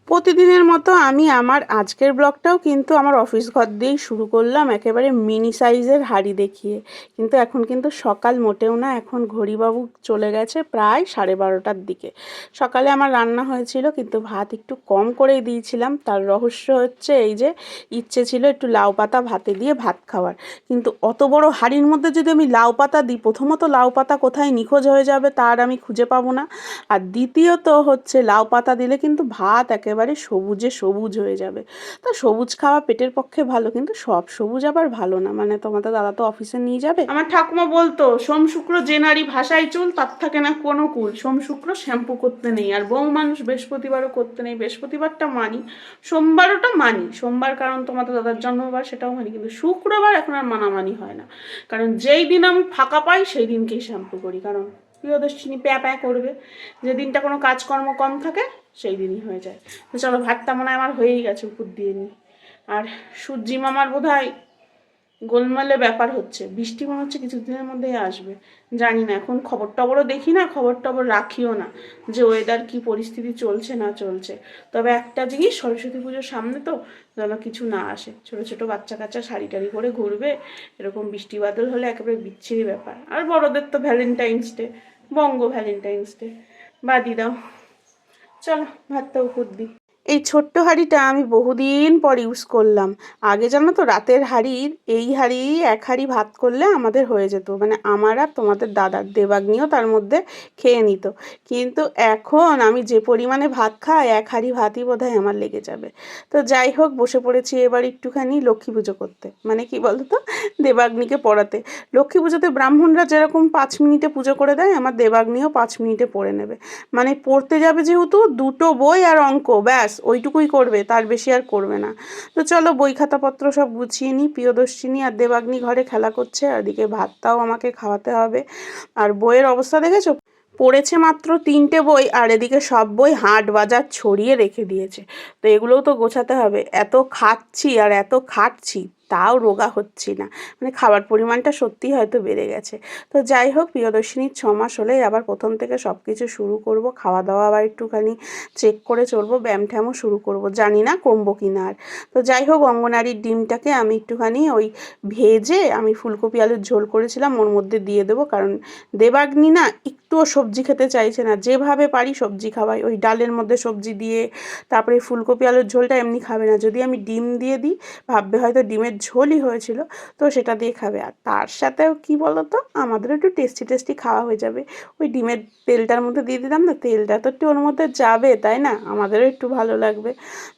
প্রতিদিনের মতো আমি আমার আজকের ব্লগটাও কিন্তু আমার অফিস ঘর দিয়েই শুরু করলাম, একেবারে মিনি সাইজের হাঁড়ি দেখিয়ে। কিন্তু এখন কিন্তু সকাল মোটেও না, এখন ঘড়িবাবু চলে গেছে প্রায় 12:30টার দিকে। সকালে আমার রান্না হয়েছিল, কিন্তু ভাত একটু কম করেই দিয়েছিলাম। তার রহস্য হচ্ছে এই যে, ইচ্ছে ছিল একটু লাউ পাতা ভাতে দিয়ে ভাত খাওয়ার, কিন্তু অত বড় হাঁড়ির মধ্যে যদি আমি লাউ পাতা দিই, প্রথমত লাউ পাতা কোথায় নিখোঁজ হয়ে যাবে তার আমি খুঁজে পাবো না, আর দ্বিতীয়ত হচ্ছে লাউ পাতা দিলে কিন্তু ভাত একেবারে সবুজে সবুজ হয়ে যাবে। তা সবুজ খাওয়া পেটের পক্ষে ভালো, কিন্তু সব সবুজ আবার ভালো না। মানে তোমাদের দাদা তো অফিসে নিয়ে যাবে। আমার ঠাকুমা বলতো, সোম শুক্র যে নারী ভাষায় চুল তার থাকে না কোনো কুল। সোম শুক্র শ্যাম্পু করতে নেই, আর বউ মানুষ বৃহস্পতিবারও করতে নেই। বৃহস্পতিবারটা মানি, সোমবারটা মানি। সোমবার কারণ তোমাদের দাদার জন্মবার, সেটাও মানি, কিন্তু শুক্রবার এখন আর মানামানি হয় না। কারণ যেই দিন আমি ফাঁকা পাই সেই দিনকেই শ্যাম্পু করি, কারণ প্রিয়দর্শিনী প্যা প্যা করবে। যে দিনটা কোনো কাজকর্ম কম থাকে সেই দিনই হয়ে যায়। তো চলো, ভাতটা মনে হয় আমার হয়েই গেছে, উপর দিয়ে নিই। আর সূর্যি মামার বোধহয় গোলমালে ব্যাপার হচ্ছে, বৃষ্টি মনে হচ্ছে কিছুদিনের মধ্যেই আসবে। জানি না, এখন খবর টবরও দেখি না, খবর টবর রাখিও না যে ওয়েদার কি পরিস্থিতি চলছে না চলছে। তবে একটা জিনিস, সরস্বতী পুজোর সামনে তো যেন কিছু না আসে। ছোটো ছোটো বাচ্চা কাচ্চা শাড়ি টাড়ি করে ঘুরবে, এরকম বৃষ্টি বাদল হলে একেবারে বিচ্ছিরি ব্যাপার। আর বড়দের তো ভ্যালেন্টাইন্স ডে, বঙ্গ ভ্যালেন্টাইন্স ডে, বাদি দাও। চলো ভাতটা উপর দিই। এই ছোট্ট হাঁড়িটা আমি বহুদিন পর ইউজ করলাম। আগে জানো তো, রাতের হাঁড়ির এই হাঁড়ি এক হাঁড়ি ভাত করলে আমাদের হয়ে যেত, মানে আমার আর তোমাদের দাদার, দেবাগ্নিও তার মধ্যে খেয়ে নিত। কিন্তু এখন আমি যে পরিমাণে ভাত খাই, এক হাঁড়ি ভাতই বোধহয় আমার লেগে যাবে। তো যাই হোক, বসে পড়েছি এবার একটুখানি লক্ষ্মী পুজো করতে, মানে কি বলো তো, দেবাগ্নিকে পড়াতে। লক্ষ্মী পুজোতে ব্রাহ্মণরা যেরকম 5 মিনিটে পুজো করে দেয়, আমার দেবাগ্নিও 5 মিনিটে পড়ে নেবে। মানে পড়তে যাবে যেহেতু, দুটো বই আর অঙ্ক, ব্যাস ওইটুকুই করবে, তার বেশি আর করবে না। তো চলো বই খাতাপত্র সব গুছিয়ে নিই। প্রিয়দর্শিনী আর দেবাগ্নি ঘরে খেলা করছে, আর এদিকে ভাতটাও আমাকে খাওয়াতে হবে। আর বইয়ের অবস্থা দেখেছো, পড়েছে মাত্র 3টে বই, আর এদিকে সব বই হাট বাজার ছড়িয়ে রেখে দিয়েছে। তো এগুলোও তো গোছাতে হবে। এত খাচ্ছি আর এত খাটছি, তাও রোগা হচ্ছি না। মানে খাবার পরিমাণটা সত্যিই হয়তো বেড়ে গেছে। তো যাই হোক, প্রিয়দর্শিনীর 6 মাস হলেই আবার প্রথম থেকে সব কিছু শুরু করব। খাওয়া দাওয়া আবার একটুখানি চেক করে চলবো, ব্যায়াম ট্যায়ামও শুরু করব, জানি না কমবো কি না আর। তো যাই হোক, অঙ্গনারীর ডিমটাকে আমি একটুখানি ওই ভেজে, আমি ফুলকপি আলুর ঝোল করেছিলাম, ওর মধ্যে দিয়ে দেবো। কারণ দেবাগ্নি না একটুও সবজি খেতে চাইছে না, যেভাবে পারি সবজি খাওয়াই, ওই ডালের মধ্যে সবজি দিয়ে। তারপরে ফুলকপি আলুর ঝোলটা এমনি খাবে না, যদি আমি ডিম দিয়ে দিই ভাববে হয়তো ডিমের ঝোলই হয়েছিল, তো সেটা দিয়ে খাবে। আর তার সাথেও কি বলো তো, আমাদেরও একটু টেস্টি টেস্টি খাওয়া হয়ে যাবে। ওই ডিমের তেলটার মধ্যে দিয়ে দিলাম না, তেলটা তো একটু ওর মধ্যে যাবে, তাই না, আমাদেরও একটু ভালো লাগবে।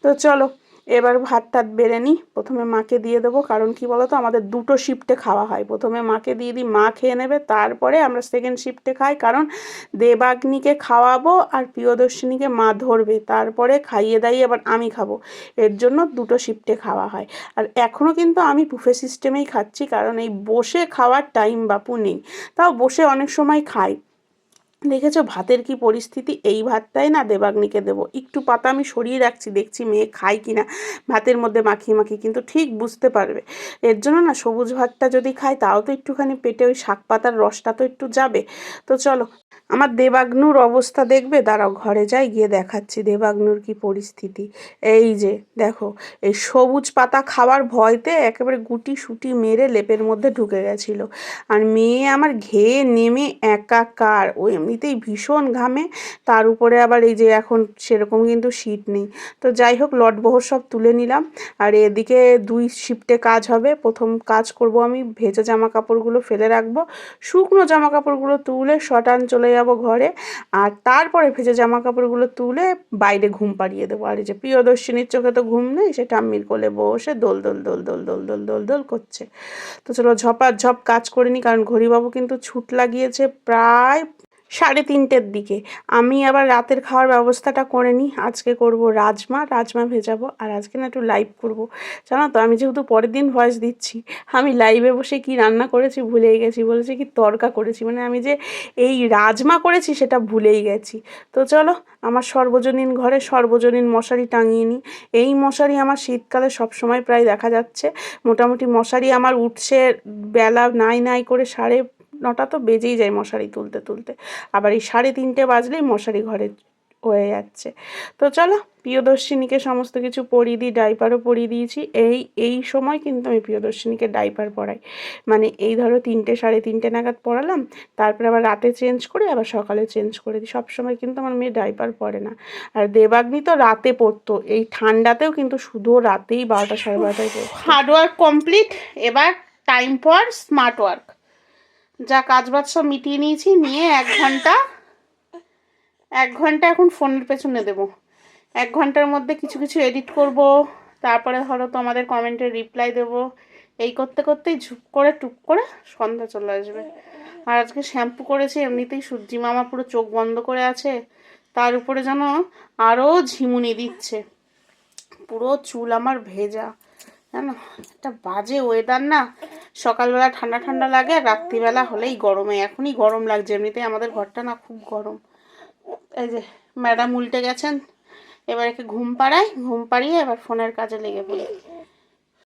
তো চলো এবার ভাত টাত বেড়ে নিই। প্রথমে মাকে দিয়ে দেবো, কারণ কি বলো তো, আমাদের দুটো শিফটে খাওয়া হয়। প্রথমে মাকে দিয়ে দিই, মা খেয়ে নেবে, তারপরে আমরা সেকেন্ড শিফটে খাই। কারণ দেবাগ্নিকে খাওয়াবো আর প্রিয়দর্শিনীকে মা ধরবে, তারপরে খাইয়ে দাইয়ে আবার আমি খাবো। এর জন্য দুটো শিফটে খাওয়া হয়। আর এখনও কিন্তু আমি বুফে সিস্টেমেই খাচ্ছি, কারণ এই বসে খাওয়ার টাইম বাপু নেই। তাও বসে অনেক সময় খাই। দেখেছো ভাতের কি পরিস্থিতি, এই ভাতটাই না দেবাগ্নিকে দেবো। একটু পাতা আমি সরিয়ে রাখছি, দেখছি মেয়ে খায় কিনা ভাতের মধ্যে মাখিয়ে মাখিয়ে, কিন্তু ঠিক বুঝতে পারবে। এর জন্য না, সবুজ ভাতটা যদি খাই তাও তো একটুখানি পেটে ওই শাক পাতার রসটা তো একটু যাবে। তো চলো, আমার দেবাগ্নুর অবস্থা দেখবে, দাঁড়াও ঘরে যাই, গিয়ে দেখাচ্ছি দেবাগ্নুর কি পরিস্থিতি। এই যে দেখো, এই সবুজ পাতা খাওয়ার ভয়তে একেবারে গুটি সুটি মেরে লেপের মধ্যে ঢুকে গেছিলো। আর মেয়ে আমার ঘেয়ে নেমে একাকার, ও এমনিতেই ভীষণ ঘামে, তার উপরে আবার এই যে এখন সেরকম কিন্তু শীত নেই। তো যাই হোক, লটবহর সব তুলে নিলাম। আর এদিকে 2 শিফটে কাজ হবে। প্রথম কাজ করব আমি, ভেজা জামা কাপড়গুলো ফেলে রাখবো, শুকনো জামা কাপড়গুলো তুলে শটান চলে যাব ঘরে। আর তারপরে ভেজা জামা কাপড়গুলো তুলে বাইরে ঘুম পাড়িয়ে দেবো। আর এই যে প্রিয়দর্শিনীর চোখে তো ঘুম নেই, সে ঠাম্মির কোলে বসে দোল দোল দোল দোল দোল দোল দোল দোল করছে। তো চলো ঝপাঝপ কাজ করে নিই, কারণ ঘড়িবাবু কিন্তু ছুট লাগিয়েছে প্রায় 3:30টের দিকে। আমি আবার রাতের খাওয়ার ব্যবস্থাটা করে নিই। আজকে করব রাজমা, রাজমা ভেজাবো। আর আজকে না একটু লাইভ করব, জানো তো, আমি যেহেতু পরের দিন ভয়েস দিচ্ছি, আমি লাইভে বসে কি রান্না করেছি ভুলেই গেছি। বলেছি কি তড়কা করেছি, মানে আমি যে এই রাজমা করেছি সেটা ভুলেই গেছি। তো চলো, আমার সর্বজনীন ঘরে সর্বজনীন মশারি টাঙিয়ে নিই। এই মশারি আমার শীতকালে সবসময় প্রায় দেখা যাচ্ছে। মোটামুটি মশারি আমার উঠছে বেলা নাই নাই করে 9:30 তো বেজেই যায় মশারি তুলতে তুলতে। আবার এই 3:30 বাজলেই মশারি ঘরে হয়ে যাচ্ছে। তো চলো প্রিয়দর্শিনীকে সমস্ত কিছু পরিয়ে দিই, ডাইপারও পরিয়ে দিয়েছি। এই সময় কিন্তু আমি প্রিয়দর্শিনীকে ডাইপার পরাই, মানে এই ধরো 3টে 3:30 নাগাদ পরালাম, তারপরে আবার রাতে চেঞ্জ করে আবার সকালে চেঞ্জ করে দিই। সবসময় কিন্তু আমার মেয়ে ডাইপার পরে না। আর দেবাগ্নি তো রাতে পরতো, এই ঠান্ডাতেও কিন্তু শুধু রাতেই 12টা 12:30টায় পড়তো। হার্ডওয়ার্ক কমপ্লিট, এবার টাইম ফর স্মার্ট ওয়ার্ক। যা কাজ বাজ সব মিটিয়ে নিয়েছি, নিয়ে 1 ঘন্টা এখন ফোনের পেছনে দেবো। 1 ঘন্টার মধ্যে কিছু কিছু এডিট করব, তারপরে ধরো তোমাদের কমেন্টের রিপ্লাই দেবো। এই করতে করতেই ঝুপ করে টুপ করে সন্ধ্যা চলে আসবে। আর আজকে শ্যাম্পু করেছি, এমনিতেই সূর্যি মামা পুরো চোখ বন্ধ করে আছে, তার উপরে যেন আরও ঝিমুনি দিচ্ছে, পুরো চুল আমার ভেজা। জানো একটা বাজে ওয়েদার না, সকালবেলা ঠান্ডা ঠান্ডা লাগে আর রাত্রিবেলা হলেই গরমে, এখনই গরম লাগছে, এমনিতেই আমাদের ঘরটা না খুব গরম। এই যে ম্যাডাম উল্টে গেছেন, এবার একে ঘুম পাড়াই, ঘুম পাড়িয়ে এবার ফোনের কাজে লেগে পড়ি।